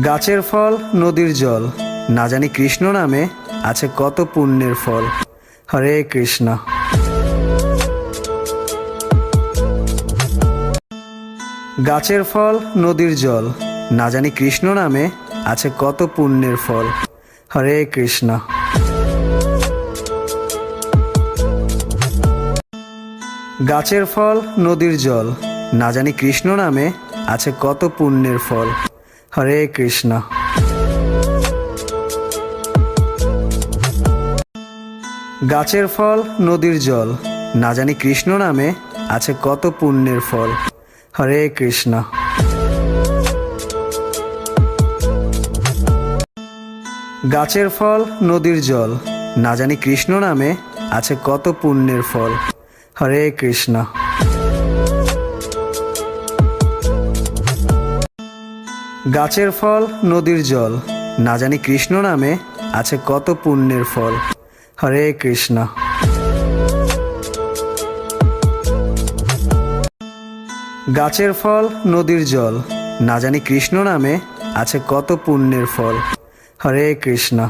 গাছের ফল নদীর জল, না জানি কৃষ্ণ নামে আছে কত পুণ্যের ফল। হরে কৃষ্ণ। গাছের ফল নদীর জল, না জানি কৃষ্ণ নামে আছে কত পুণ্যের ফল। হরে কৃষ্ণ। গাছের ফল নদীর জল, না জানি কৃষ্ণ নামে আছে কত পুণ্যের ফল। হরে কৃষ্ণ। গাছের ফল নদীর জল, না জানি কৃষ্ণ নামে আছে কত পুণ্যের ফল। হরে কৃষ্ণ। গাছের ফল নদীর জল, না জানি কৃষ্ণ নামে আছে কত পুণ্যের ফল। হরে কৃষ্ণ। গাছের ফল নদীর জল, না জানি কৃষ্ণ নামে আছে কত পুণ্যের ফল। হরে কৃষ্ণ। গাছের ফল নদীর জল, না জানি কৃষ্ণ নামে আছে কত পুণ্যের ফল। হরে কৃষ্ণ।